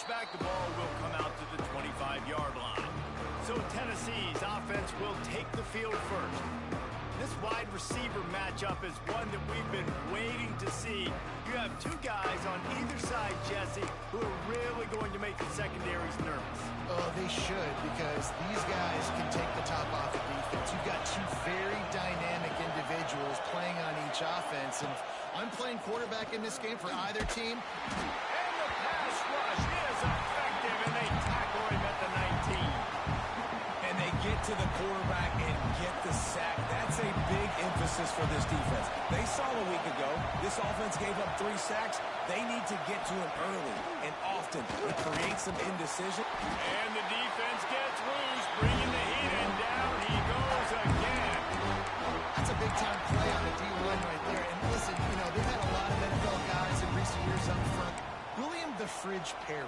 touchback, the ball will come out to the 25-yard line. So Tennessee's offense will take the field first. This wide receiver matchup is one that we've been waiting to see. You have two guys on either side, Jesse, who are really going to make the secondaries nervous. Oh, they should, because these guys can take the top off the defense. You've got two very dynamic individuals playing on each offense, and if I'm playing quarterback in this game for either team. And the pass rush is effective, and they tackle him at the 19. And they get to the quarterback and get the sack. That's a big emphasis for this defense. They saw a week ago, this offense gave up 3 sacks. They need to get to him early and often to create some indecision. And the defense gets loose, bringing the heat, and down he goes again. That's a big-time play on the D-line right there. And listen, you know, they've had a lot of NFL guys in recent years up front. William the Fridge Perry,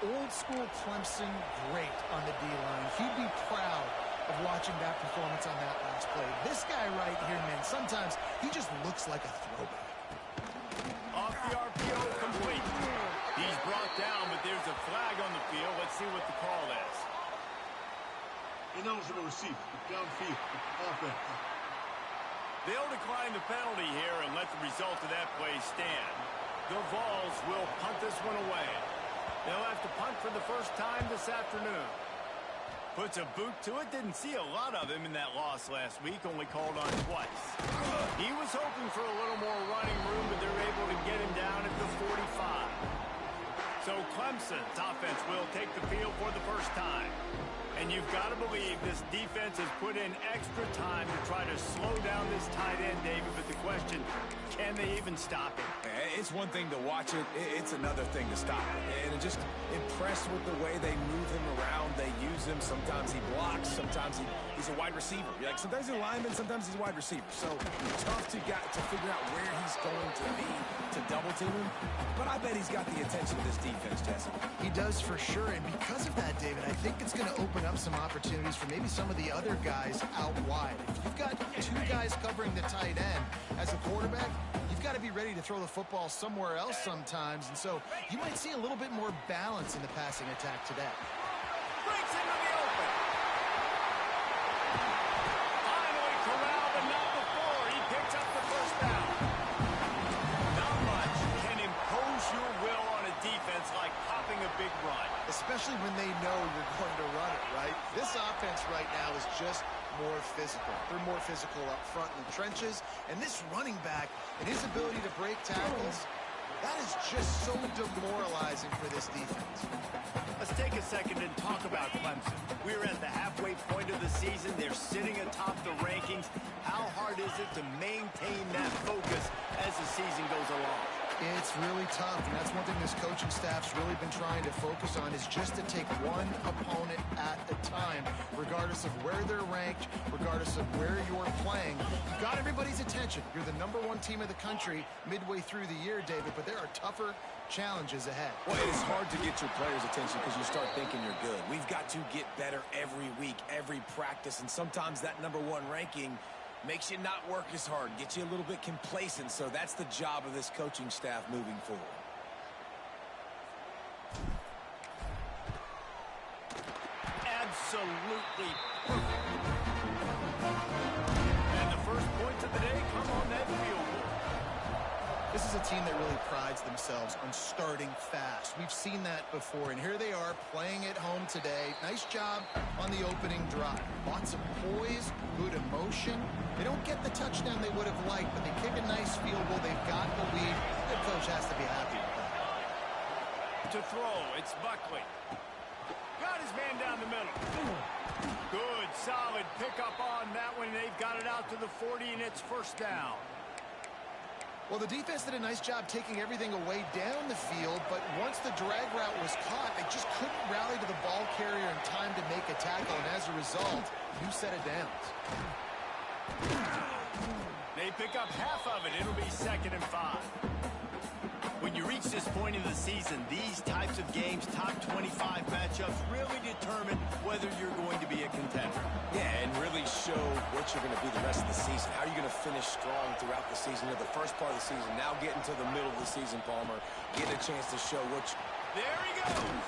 old-school Clemson great on the D-line. He'd be proud of watching that performance on that last play. This guy right here, man, sometimes he just looks like a throwback. Off the RPO, complete. He's brought down, but there's a flag on the field. Let's see what the call is. Ineligible receiver, downfield, offense. They'll decline the penalty here and let the result of that play stand. The Vols will punt this one away. They'll have to punt for the first time this afternoon. Puts a boot to it. Didn't see a lot of him in that loss last week. Only called on twice. He was hoping for a little more running room, but they're able to get him down at the 45. So Clemson's offense will take the field for the first time. And you've got to believe this defense has put in extra time to try to slow down this tight end, David. But the question, can they even stop him? It's one thing to watch it. It's another thing to stop it. And just impressed with the way they move him around. They use him. Sometimes he blocks. Sometimes he's a wide receiver. Like sometimes he's a lineman. Sometimes he's a wide receiver. So tough to figure out where he's going to be to double team him. But I bet he's got the attention of this defense, Jesse. He does for sure. And because of that, David, I think it's going to open up some opportunities for maybe some of the other guys out wide. If you've got two guys covering the tight end as a quarterback, you've got to be ready to throw the football somewhere else sometimes. And so you might see a little bit more balance in the passing attack today. Breaks into the open. Finally corralled, but not before. He picks up the first down. Not much can impose your will on a defense like popping a big run. Especially when they know you're going to run it, right? This offense right now is just more physical. They're more physical up front in the trenches. And this running back and his ability to break tackles, that is just so demoralizing for this defense. Let's take a second and talk about Clemson. We're at the halfway point of the season. They're sitting atop the rankings. How hard is it to maintain that focus as the season goes along? It's really tough, and that's one thing this coaching staff's really been trying to focus on is just to take one opponent at a time, regardless of where they're ranked, regardless of where you're playing. You've got everybody's attention. You're the #1 team of the country midway through the year, David, but there are tougher challenges ahead. Well, it is hard to get your players' attention because you start thinking you're good. We've got to get better every week, every practice, and sometimes that #1 ranking makes you not work as hard, gets you a little bit complacent. So that's the job of this coaching staff moving forward. Absolutely perfect. And the first points of the day come on that field goal. This is a team that really prides themselves on starting fast. We've seen that before, and here they are playing at home today. Nice job on the opening drive. Lots of poise, good emotion. They don't get the touchdown they would have liked, but they kick a nice field goal. They've got the lead. The coach has to be happy with that. To throw, it's Buckley. Got his man down the middle. Good, solid pickup on that one. They've got it out to the 40, and it's first down. Well, the defense did a nice job taking everything away down the field, but once the drag route was caught, they just couldn't rally to the ball carrier in time to make a tackle, and as a result, new set of downs. They pick up half of it. It'll be 2nd and 5. When you reach this point in the season, these types of games, top 25 matchups, really determine whether you're going to be a contender. Yeah, and really show what you're going to be the rest of the season. How are you going to finish strong throughout the season? You're the first part of the season, now getting to the middle of the season, Palmer, getting a chance to show There he goes.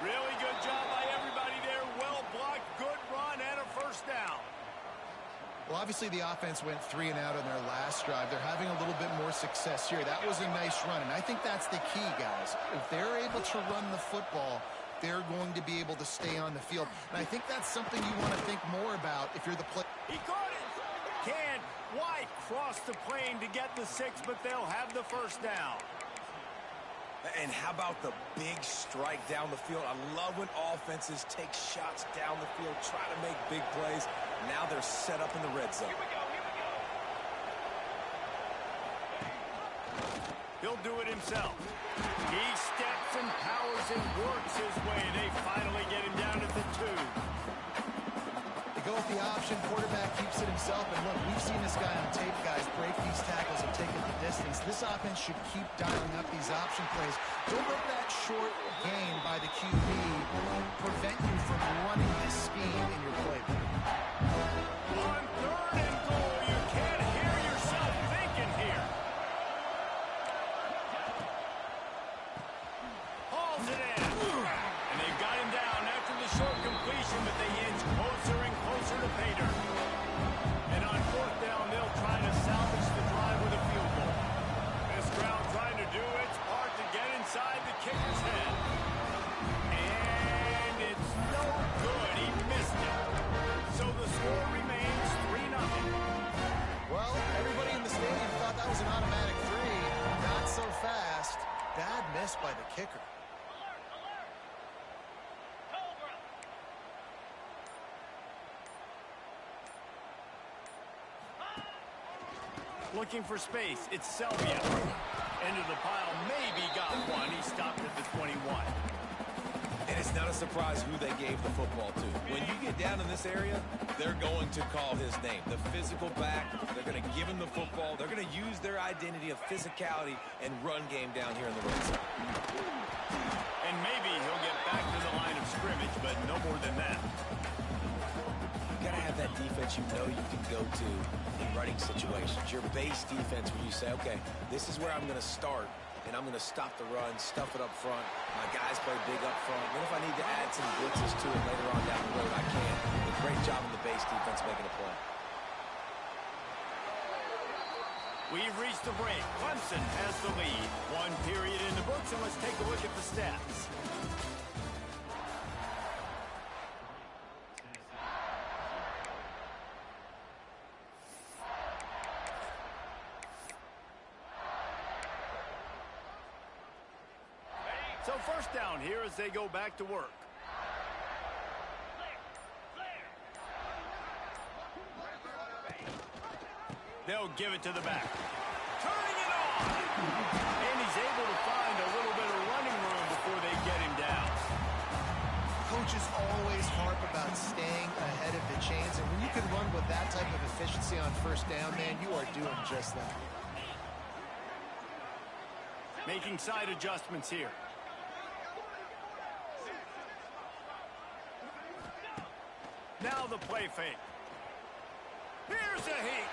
Really good job by everybody there. Well blocked, good run, and a first down. Well, obviously the offense went 3 and out on their last drive. They're having a little bit more success here. That was a nice run, and I think that's the key, guys. If they're able to run the football, they're going to be able to stay on the field. And I think that's something you want to think more about if you're the player. He caught it. Can't White cross the plane to get the 6, but they'll have the first down. And how about the big strike down the field? I love when offenses take shots down the field, try to make big plays. Now they're set up in the red zone. He'll do it himself. He steps and powers and works his way. They finally get him down at the 2. They go with the option. Quarterback keeps it himself. And look, we've seen this guy on tape, guys, break these tackles and take it the distance. This offense should keep dialing up these option plays. Don't let that short gain by the QB prevent you from running this scheme in your playbook. On 3rd and goal, you can't hear yourself thinking here. Hauls it in. And they've got him down after the short completion, but they inch closer and closer to pay dirt. And on 4th down, they'll try to salvage the drive with a field goal. This crowd trying to do its part to get inside the kicker's head. And it's no good. He missed it. So the score remains 3-0. Well, everybody in the stadium thought that was an automatic 3. Not so fast. Bad miss by the kicker. Looking for space. It's Selvia. Into the pile. Maybe got one. He stopped at the 21. And it's not a surprise who they gave the football to. When you get down in this area, they're going to call his name. The physical back, they're going to give him the football. They're going to use their identity of physicality and run game down here in the red zone. And maybe he'll get back to the line of scrimmage, but no more than that. You got to have that defense you know you can go to in running situations. Your base defense where you say, okay, this is where I'm going to start, and I'm going to stop the run, stuff it up front. My guys play big up front. Then if I need to add some blitzes to it later on down the road, I can. A great job in the base defense making a play. We've reached the break. Clemson has the lead. 1 period in the books, and let's take a look at the stats. So first down here as they go back to work. They'll give it to the back. Turning it on! And he's able to find a little bit of running room before they get him down. Coaches always harp about staying ahead of the chains, and when you can run with that type of efficiency on first down, man, you are doing just that. Making side adjustments here. Now the play fake. Here's a heat.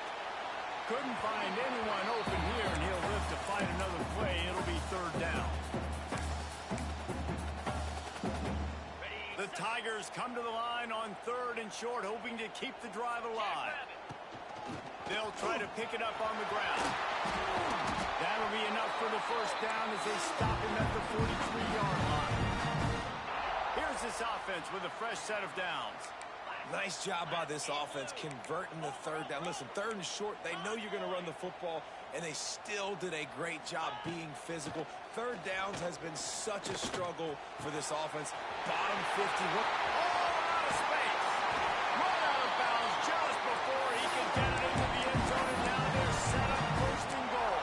Couldn't find anyone open here, and he'll live to find another play. It'll be 3rd down. The Tigers come to the line on 3rd and short, hoping to keep the drive alive. They'll try to pick it up on the ground. That'll be enough for the first down as they stop him at the 43-yard line. Here's this offense with a fresh set of downs. Nice job by this offense converting the 3rd down. Listen, 3rd and short, they know you're going to run the football, and they still did a great job being physical. 3rd downs has been such a struggle for this offense. Bottom 50. Out of space. Run out of bounds just before he can get it into the end zone, and now they're set up 1st and goal.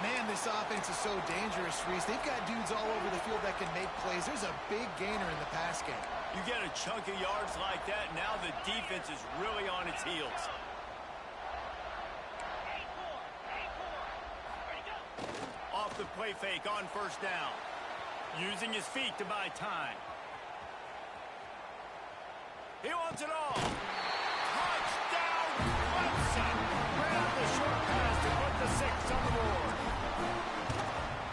Man, this offense is so dangerous, Reese. They've got dudes all over the field that can make plays. There's a big gainer in the pass game. You get a chunk of yards like that, now the defense is really on its heels. Off the play fake on first down. Using his feet to buy time. He wants it all. Touchdown, Clemson. Ran out the short pass to put the 6 on the board.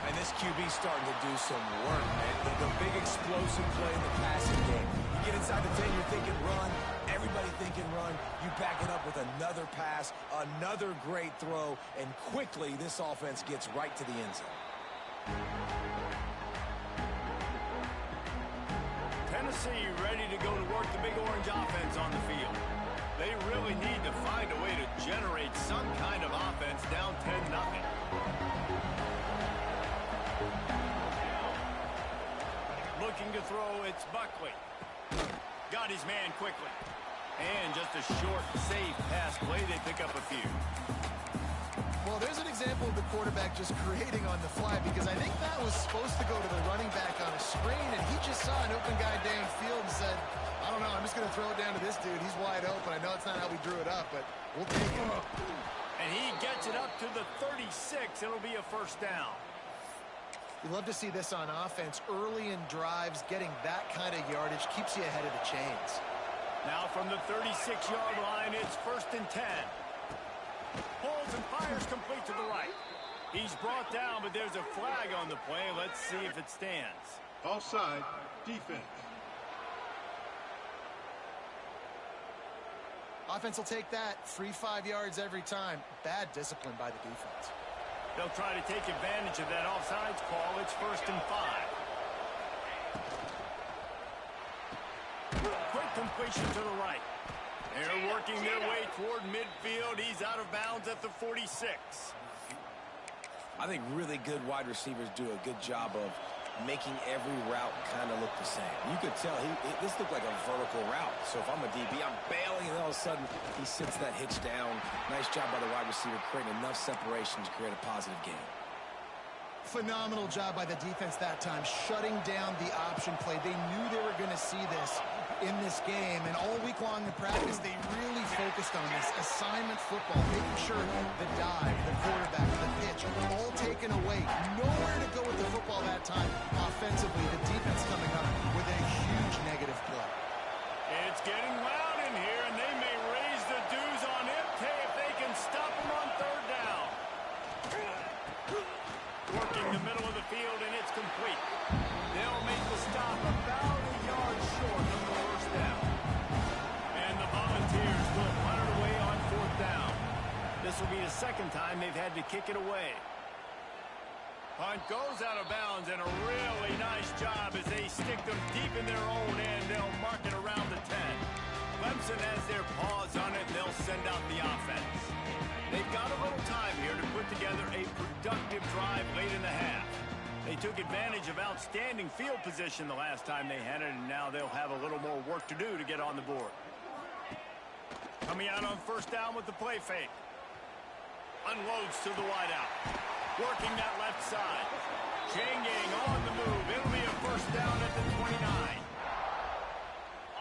And this This QB starting to do some work, man. The big explosive play in the passing game. You get inside the 10, you're thinking run. Everybody thinking run. You back it up with another pass, another great throw, and quickly this offense gets right to the end zone. Tennessee ready to go to work the big orange offense on the field. They really need to find a way to generate some kind of offense down 10-0. Looking to throw, it's Buckley. Got his man quickly. And just a short, safe pass play. They pick up a few. Well, there's an example of the quarterback just creating on the fly, because I think that was supposed to go to the running back on a screen, and he just saw an open guy downfield and said, I don't know, I'm just going to throw it down to this dude. He's wide open. I know it's not how we drew it up, but we'll take it. And he gets it up to the 36. It'll be a first down. You love to see this on offense. Early in drives, getting that kind of yardage keeps you ahead of the chains. Now from the 36-yard line, it's 1st and 10. Pulls and fires complete to the right. He's brought down, but there's a flag on the play. Let's see if it stands. Offside, defense. Offense will take that. Free 5 yards every time. Bad discipline by the defense. They'll try to take advantage of that offsides call. It's 1st and 5. Quick completion to the right. They're working their way toward midfield. He's out of bounds at the 46. I think really good wide receivers do a good job of making every route kind of look the same. You could tell this looked like a vertical route. So if I'm a DB, I'm bailing, and all of a sudden he sits that hitch down. Nice job by the wide receiver creating enough separation to create a positive game. Phenomenal job by the defense that time, shutting down the option play. They knew they were going to see this in this game, and all week long in practice, they really focused on this assignment football, making sure the dive, the quarterback, the pitch, all taken away. Nowhere to go with the football that time. Offensively, the defense coming up with a huge negative play. It's getting loud in here, and they may raise the dues on Impey if they can stop him on 3rd down. Working the middle of the field, and it's complete. They'll make the stop about a yard short of the 1st down. And the Volunteers will punt it away on 4th down. This will be the 2nd time they've had to kick it away. Punt goes out of bounds, and a really nice job as they stick them deep in their own end. They'll mark it around the 10. Clemson has their paws on it, and they'll send out the offense. They've got a little time here to put together a productive drive late in the half. They took advantage of outstanding field position the last time they had it, and now they'll have a little more work to do to get on the board. Coming out on 1st down with the play fake. Unloads to the wideout. Working that left side. Chain gang on the move. It'll be a 1st down at the 29.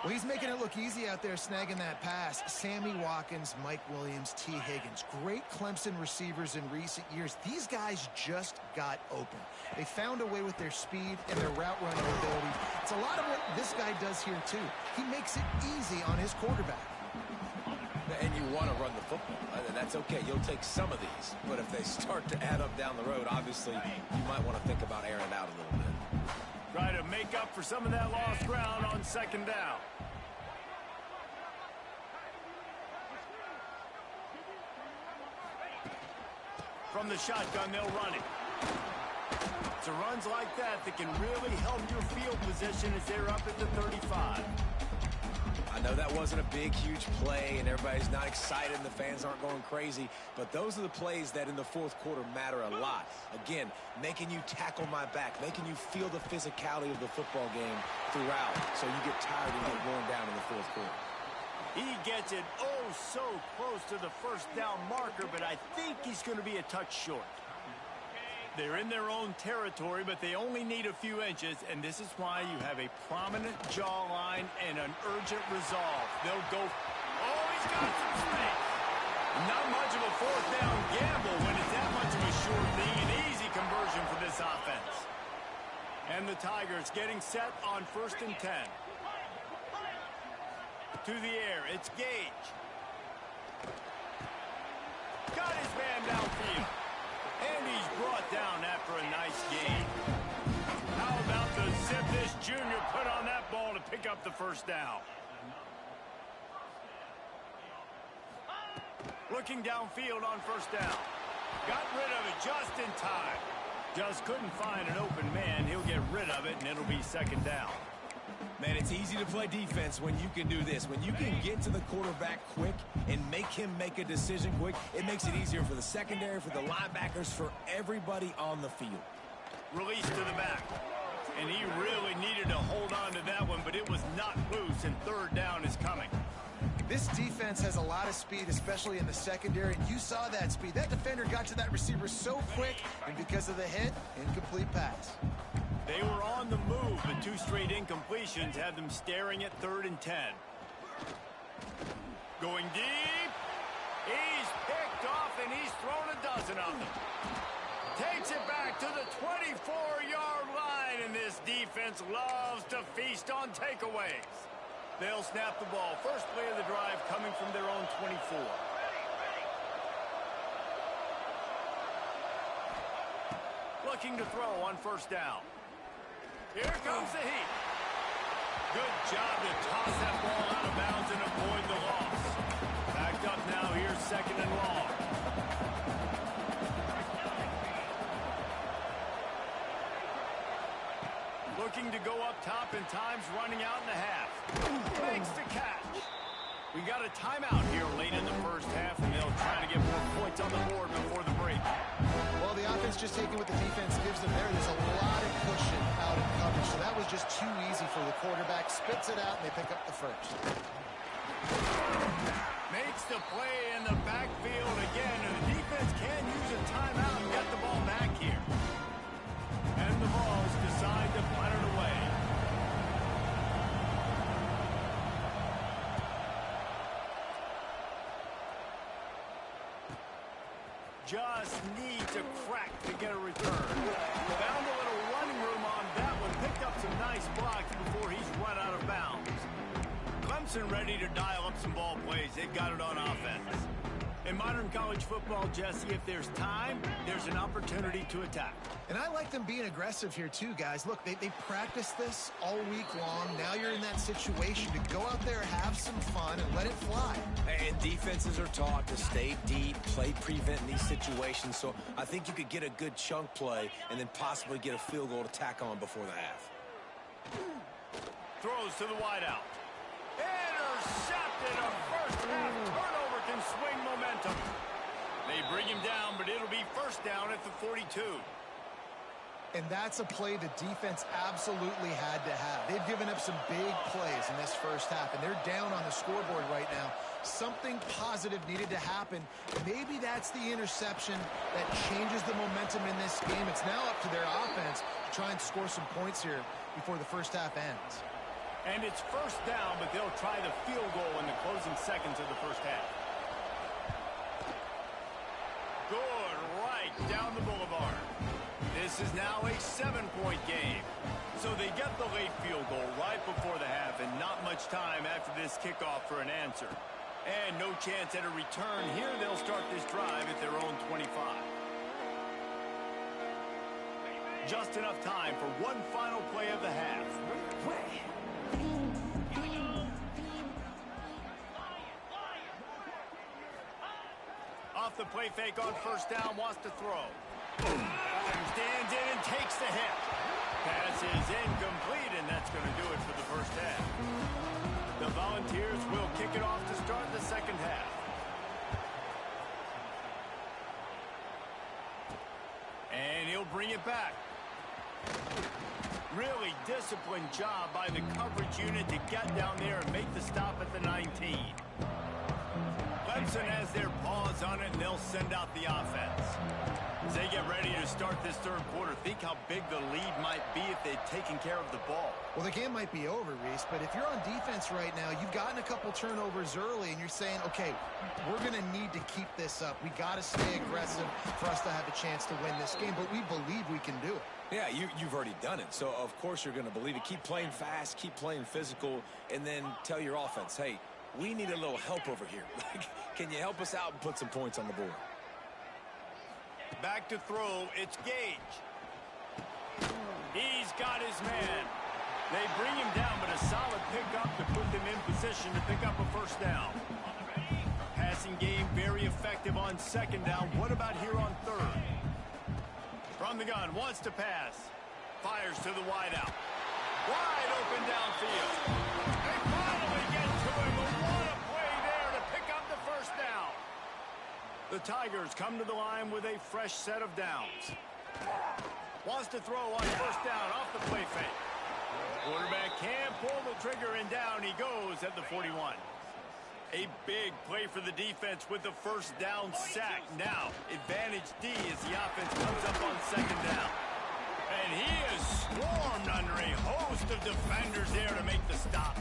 Well, he's making it look easy out there, snagging that pass. Sammy Watkins, Mike Williams, T. Higgins. Great Clemson receivers in recent years. These guys just got open. They found a way with their speed and their route running ability. It's a lot of what this guy does here, too. He makes it easy on his quarterback. And you want to run the football. That's okay. You'll take some of these. But if they start to add up down the road, obviously, you might want to think about airing it out a little bit. Try to make up for some of that lost ground on 2nd down. From the shotgun, they'll run it. It's runs like that can really help your field position as they're up at the 35. I know that wasn't a big, huge play, and everybody's not excited, and the fans aren't going crazy, but those are the plays that in the 4th quarter matter a lot. Again, making you tackle my back, making you feel the physicality of the football game throughout, so you get tired and get worn down in the 4th quarter. He gets it so close to the 1st down marker, but I think he's going to be a touch short. They're in their own territory, but they only need a few inches, and this is why you have a prominent jawline and an urgent resolve. They'll go. Oh, he's got some space. Not much of a 4th down gamble when it's that much of a sure thing. An easy conversion for this offense. And the Tigers getting set on 1st and 10. To the air, it's Gage. Got his man downfield. And he's brought down after a nice gain. How about the zip this junior put on that ball to pick up the first down? Looking downfield on first down. Got rid of it just in time. Just couldn't find an open man. He'll get rid of it, and it'll be second down. Man, it's easy to play defense when you can do this. When you can get to the quarterback quick and make him make a decision quick, it makes it easier for the secondary, for the linebackers, for everybody on the field. Release to the back. And he really needed to hold on to that one, but it was not loose, and third down is coming. This defense has a lot of speed, especially in the secondary, and you saw that speed. That defender got to that receiver so quick, and because of the hit, incomplete pass. They were on the move, but two straight incompletions had them staring at 3rd and 10. Going deep. He's picked off, and he's thrown a dozen of them. Takes it back to the 24-yard line, and this defense loves to feast on takeaways. They'll snap the ball. First play of the drive coming from their own 24. Looking to throw on first down. Here comes the heat. Good job to toss that ball out of bounds and avoid the loss. Backed up now. Here's second and long. Looking to go up top, and time's running out in the half. Makes the catch. We got a timeout here late in the first half, and they'll try to get more points on the board before the break. Well, the offense just taking what the defense gives them there. There's a lot of cushion out in coverage, so that was just too easy for the quarterback. Spits it out, and they pick up the first. Makes the play in the backfield again, and the defense can use a timeout and get the ball back here. And the Vols decide to punt it away. Just needs a crack to get a return. Found a little running room on that one. Picked up some nice blocks before he's run out of bounds. Clemson ready to dial up some ball plays. They've got it on offense. In modern college football, Jesse, if there's time, there's an opportunity to attack. And I like them being aggressive here too, guys. Look, they practiced this all week long. Now you're in that situation to go out there, have some fun, and let it fly. And defenses are taught to stay deep, play prevent in these situations. So I think you could get a good chunk play and then possibly get a field goal to tack on before the half. Throws to the wideout. Intercepted. A first half turnover can swing momentum. They bring him down, but it'll be first down at the 42. And that's a play the defense absolutely had to have. They've given up some big plays in this first half, and they're down on the scoreboard right now. Something positive needed to happen. Maybe that's the interception that changes the momentum in this game. It's now up to their offense to try and score some points here before the first half ends. And it's first down, but they'll try the field goal in the closing seconds of the first half. Good right down the boulevard. This is now a 7-point game. So they get the late field goal right before the half, and not much time after this kickoff for an answer. And no chance at a return. Here they'll start this drive at their own 25. Just enough time for one final play of the half. Off the play fake on first down, wants to throw. Stands in and takes the hit. Pass is incomplete, and that's going to do it for the first half. The Volunteers will kick it off to start the second half. And he'll bring it back. Really disciplined job by the coverage unit to get down there and make the stop at the 19. Clemson has their paws on it, and they'll send out the offense. As they get ready to start this third quarter, think how big the lead might be if they'd taken care of the ball. Well, the game might be over, Reese, but if you're on defense right now, you've gotten a couple turnovers early, and you're saying, okay, we're going to need to keep this up. We got to stay aggressive for us to have a chance to win this game, but we believe we can do it. Yeah, you've already done it, so of course you're going to believe it. Keep playing fast, keep playing physical, and then tell your offense, hey, we need a little help over here. Can you help us out and put some points on the board? Back to throw, it's Gage. He's got his man. They bring him down, but a solid pickup to put them in position to pick up a first down. Passing game very effective on second down. What about here on third? From the gun, wants to pass. Fires to the wideout. Wide open downfield. They finally get to him. What a play there to pick up the first down. The Tigers come to the line with a fresh set of downs. Wants to throw on first down off the play fake. Quarterback can't pull the trigger, and down he goes at the 41. A big play for the defense with the first down sack. Now, advantage D as the offense comes up on second down. And he is swarmed under a host of defenders there to make the stop.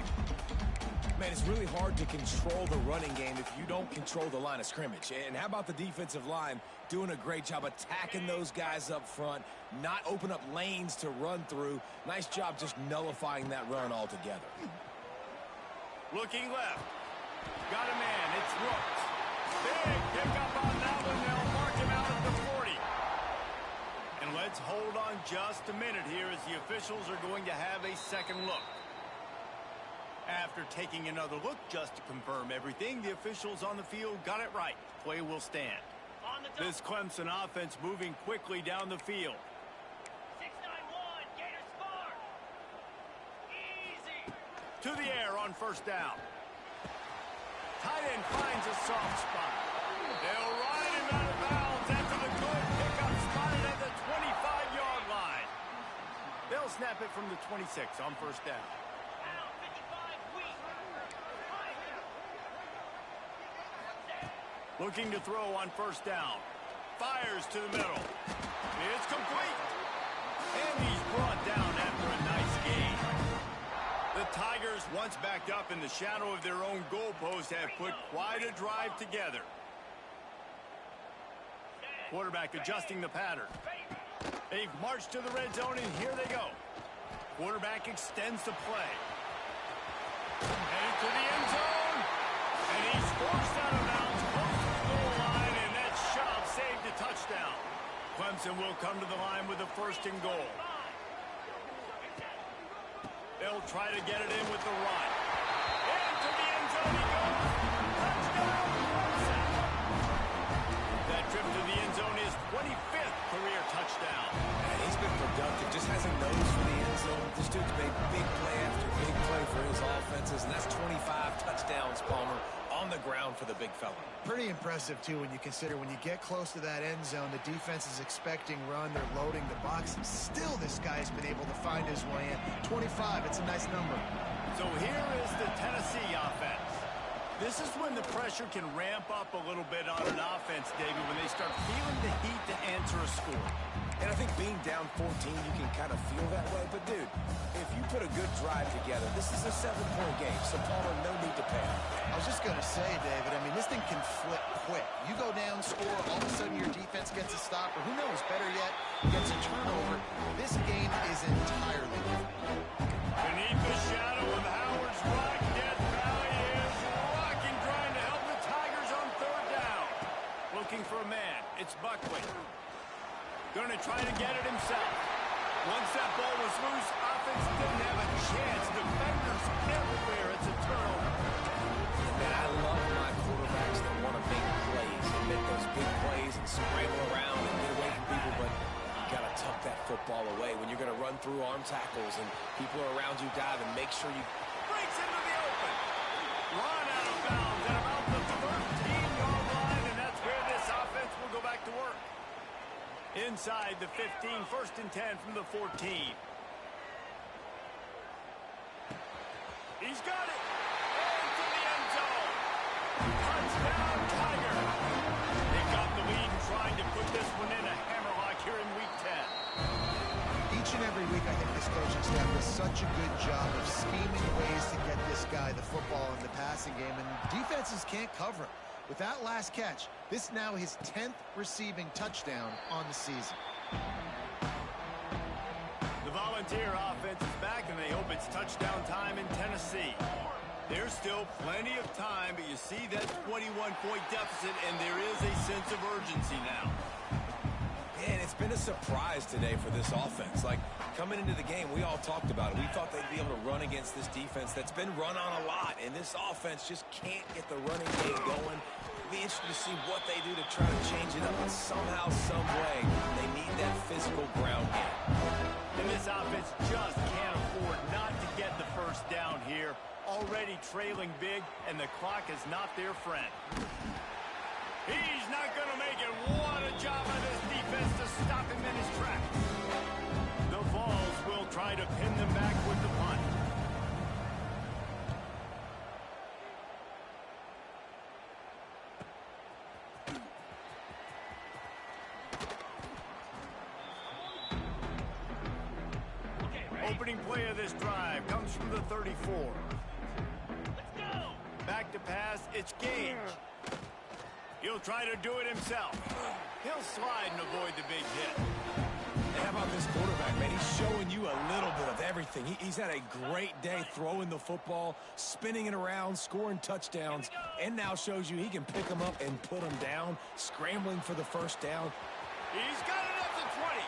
Man, it's really hard to control the running game if you don't control the line of scrimmage. And how about the defensive line doing a great job attacking those guys up front, not open up lanes to run through. Nice job just nullifying that run altogether. Looking left. Got a man. It's Rooks. Big pickup on that one. They'll mark him out at the 40. And let's hold on just a minute here as the officials are going to have a second look. After taking another look just to confirm everything, the officials on the field got it right. Play will stand. This Clemson offense moving quickly down the field. 6-9-1, Gators spark. Easy. To the air on first down. Tight end finds a soft spot. They'll ride him out of bounds after the good pickup spotted at the 25-yard line. They'll snap it from the 26 on first down. Out, 55, weak. Looking to throw on first down. Fires to the middle. It's complete. And he's brought down after a nice gain. The Tigers, once backed up in the shadow of their own goalpost, have put quite a drive together. Quarterback adjusting the pattern. They've marched to the red zone, and here they go. Quarterback extends the play. Headed to the end zone. And he's forced out of bounds close to the goal line, and that shove saved a touchdown. Clemson will come to the line with a first and goal. They'll try to get it in with the run. Into the end zone he goes. Touchdown, Clemson. That trip to the end zone is 25th career touchdown. And he's been productive, just has a nose for the end zone. This dude's made big play after big play for his offenses, and that's 25 touchdowns, Palmer, on the ground for the big fella. Pretty impressive, too, when you consider when you get close to that end zone, the defense is expecting run, they're loading the box, and still this guy's been able to find his way in. 25, it's a nice number. So here is the Tennessee offense. This is when the pressure can ramp up a little bit on an offense, David, when they start feeling the heat to answer a score. And I think being down 14, you can kind of feel that way. But, dude, if you put a good drive together, this is a 7-point game, so Palmer, no need to panic. I was just going to say, David, I mean, this thing can flip quick. You go down, score, all of a sudden your defense gets a stop, or who knows, better yet, gets a turnover. This game is entirely different. Beneath the shadow of Howard's Rock, Death Valley is rocking, trying to help the Tigers on third down. Looking for a man. It's Buckley. Going to try to get it himself. Once that ball was loose, offense didn't have a chance. Defenders everywhere. It's a turnover. Man, I love my quarterbacks that want to make plays and make those big plays and scramble around and get away from people, but you got to tuck that football away when you're going to run through arm tackles and people are around you dive, and make sure you... Breaks into the open. Run out of bounds at about the 13-yard line, and that's where this offense will go back to work. Inside the 15, first and 10 from the 14. He's got it. Into the end zone. Touchdown, Tiger. They got the lead and trying to put this one in a hammerlock here in Week 10. Each and every week, I think this coaching staff does such a good job of scheming ways to get this guy the football in the passing game, and defenses can't cover him. With that last catch, this is now his 10th receiving touchdown on the season. The Volunteer offense is back, and they hope it's touchdown time in Tennessee. There's still plenty of time, but you see that 21-point deficit, and there is a sense of urgency now. And it's been a surprise today for this offense. Like, coming into the game, we all talked about it. We thought they'd be able to run against this defense that's been run on a lot, and this offense just can't get the running game going. It'll be interesting to see what they do to try to change it up, but somehow, some way, they need that physical ground game. And this offense just can't afford not to get the first down here. Already trailing big, and the clock is not their friend. He's not going to make it. What a job by this defense to stop him in his tracks. The Vols will try to pin them back with the punt. Opening play of this drive comes from the 34. Let's go. Back to pass, it's Gage. He'll try to do it himself. He'll slide and avoid the big hit. Hey, how about this quarterback, man? He's showing you a little bit of everything. He's had a great day throwing the football, spinning it around, scoring touchdowns, and now shows you he can pick them up and put them down, scrambling for the first down. He's got it up to 20.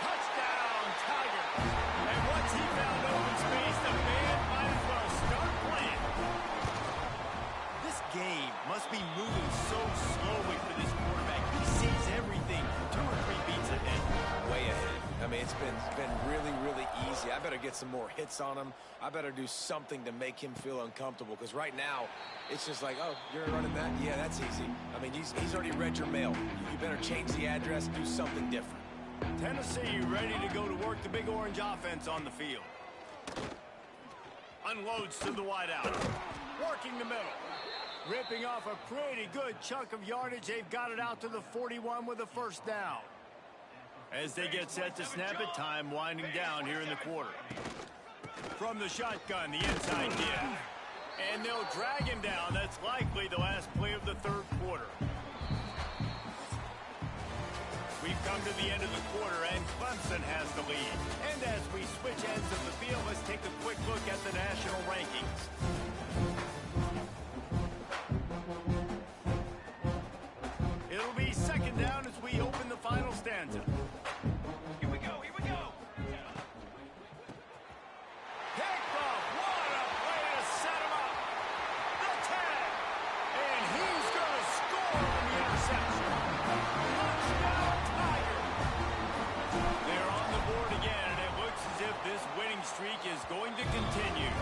Touchdown, Tigers. And once he found open space, the man might as well start playing. This game must be moving so slowly for this quarterback. He sees everything 2 or 3 beats ahead. Way ahead. I mean, it's been really, really easy. I better get some more hits on him. I better do something to make him feel uncomfortable, because right now, it's just like, oh, you're running that? Yeah, that's easy. I mean, he's already read your mail. You better change the address, do something different. Tennessee ready to go to work the Big Orange offense on the field. Unloads to the wideout. Working the middle. Ripping off a pretty good chunk of yardage. They've got it out to the 41 with a first down. As they get set to snap it, time winding down here in the quarter. From the shotgun, the inside dip. And they'll drag him down. That's likely the last play of the third quarter. We've come to the end of the quarter, and Clemson has the lead. And as we switch ends of the field, let's take a quick look at the national rankings. It'll be second down as we open the final stanza. Here we go. Here we go. Kickoff, what a play to set him up. The tag, and he's going to score on the interception. Touchdown, Tigers. They're on the board again, and it looks as if this winning streak is going to continue.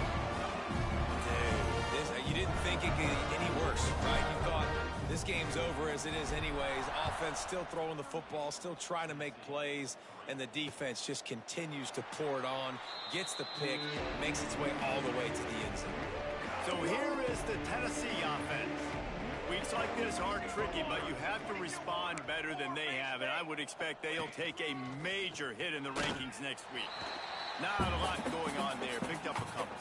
Dude, you didn't think it could get any worse, right? You thought this game's over as it is anyways. Offense still throwing the football, still trying to make plays, and the defense just continues to pour it on, gets the pick, makes its way all the way to the end zone. So here is the Tennessee offense. Weeks like this aren't tricky, but you have to respond better than they have, and I would expect they'll take a major hit in the rankings next week. Not a lot going on there. Picked up a couple.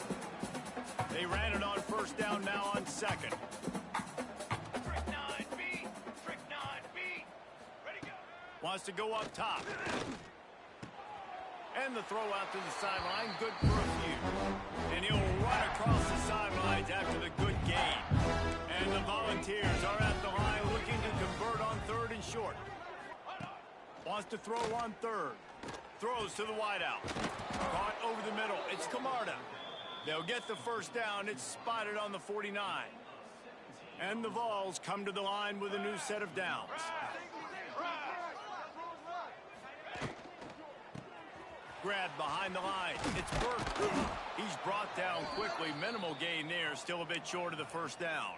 They ran it on first down, now on second. Trick 9B. Trick 9B. Ready, go. Wants to go up top. And the throw out to the sideline, good for a few. And he'll run across the sidelines after the good gain. And the Volunteers are at the line looking to convert on third and short. Wants to throw on third. Throws to the wideout. Caught over the middle. It's Camarda. They'll get the first down. It's spotted on the 49. And the Vols come to the line with a new set of downs. Grab behind the line. It's Burke. He's brought down quickly. Minimal gain there. Still a bit short of the first down.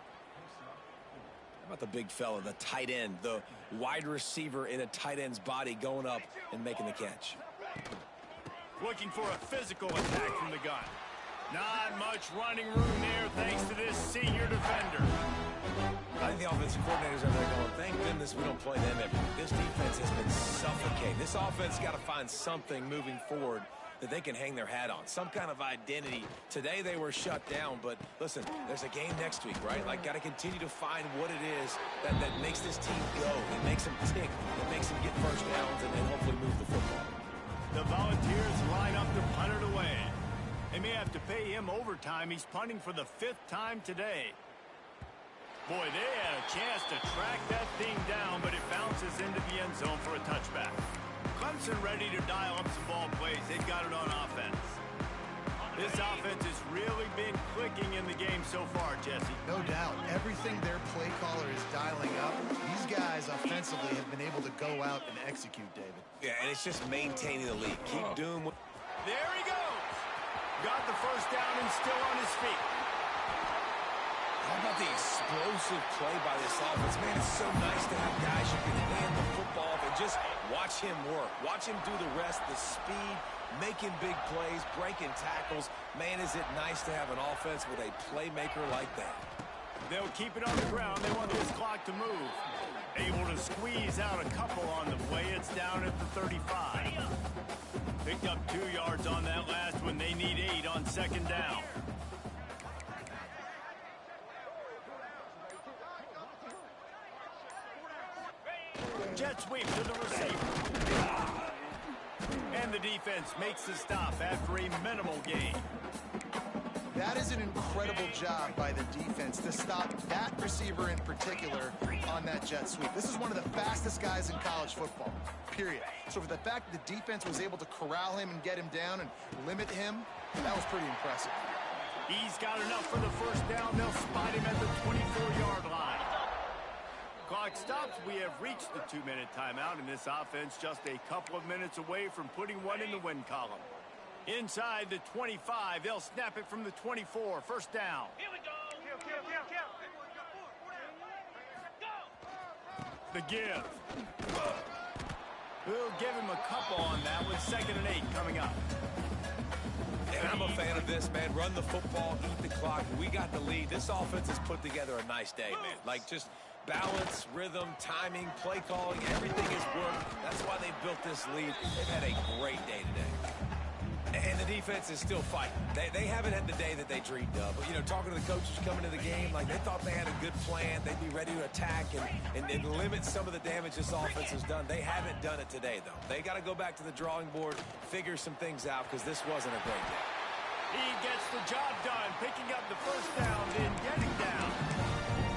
How about the big fella, the tight end, the wide receiver in a tight end's body going up and making the catch? Looking for a physical attack from the gun. Not much running room there thanks to this senior defender. I think the offensive coordinators are there going, thank goodness we don't play them every week. This defense has been suffocating. This offense got to find something moving forward that they can hang their hat on, some kind of identity. Today they were shut down, but listen, there's a game next week, right? Like, got to continue to find what it is that makes this team go, that makes them tick, that makes them get first downs, and then hopefully move the football. The Volunteers line up to punt it away. They may have to pay him overtime. He's punting for the 5th time today. Boy, they had a chance to track that thing down, but it bounces into the end zone for a touchback. Clemson ready to dial up some ball plays. They've got it on offense. This offense has really been clicking in the game so far, Jesse. No doubt. Everything their play caller is dialing up, these guys offensively have been able to go out and execute, David. Yeah, and it's just maintaining the lead. Keep doing what... There he goes. Got the first down and still on his feet. How about the explosive play by this offense? Man, it's so nice to have guys you can hand the football and just watch him work. Watch him do the rest, the speed, making big plays, breaking tackles. Man, is it nice to have an offense with a playmaker like that. They'll keep it on the ground. They want this clock to move. Able to squeeze out a couple on the play. It's down at the 35. Picked up 2 yards on that last one. They need 8 on second down. Jet sweep to the receiver. And the defense makes the stop after a minimal gain. That is an incredible job by the defense to stop that receiver in particular on that jet sweep. This is one of the fastest guys in college football, period. So for the fact that the defense was able to corral him and get him down and limit him, that was pretty impressive. He's got enough for the first down. They'll spot him at the 24-yard line. Clock stops. We have reached the 2-minute timeout, and this offense just a couple of minutes away from putting one in the win column. Inside the 25, they'll snap it from the 24. First down. Here we go. Go. The give. We'll give him a couple on that with 2nd and 8 coming up. And I'm a fan of this, man. Run the football, eat the clock. We got the lead. This offense has put together a nice day, man. Like, just balance, rhythm, timing, play calling, everything has worked. That's why they built this lead. They've had a great day today. And the defense is still fighting. They haven't had the day that they dreamed of. But, you know, talking to the coaches coming to the game, like, they thought they had a good plan. They'd be ready to attack and limit some of the damage this offense has done. They haven't done it today, though. They got to go back to the drawing board, figure some things out, because this wasn't a great day. He gets the job done, picking up the first down, then getting down.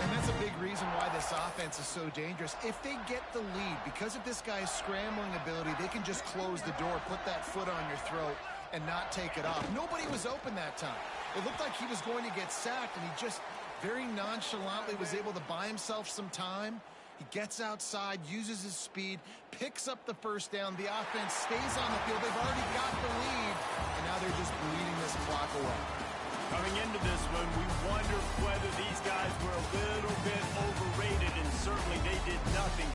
And that's a big reason why this offense is so dangerous. If they get the lead, because of this guy's scrambling ability, they can just close the door, put that foot on your throat, and not take it off. Nobody was open that time. It looked like he was going to get sacked, and he just very nonchalantly was able to buy himself some time. He gets outside, uses his speed, picks up the first down. The offense stays on the field. They've already got the lead, and now they're just bleeding this clock away. Coming into this one, we wondered whether these guys were a little bit overrated, and certainly they did nothing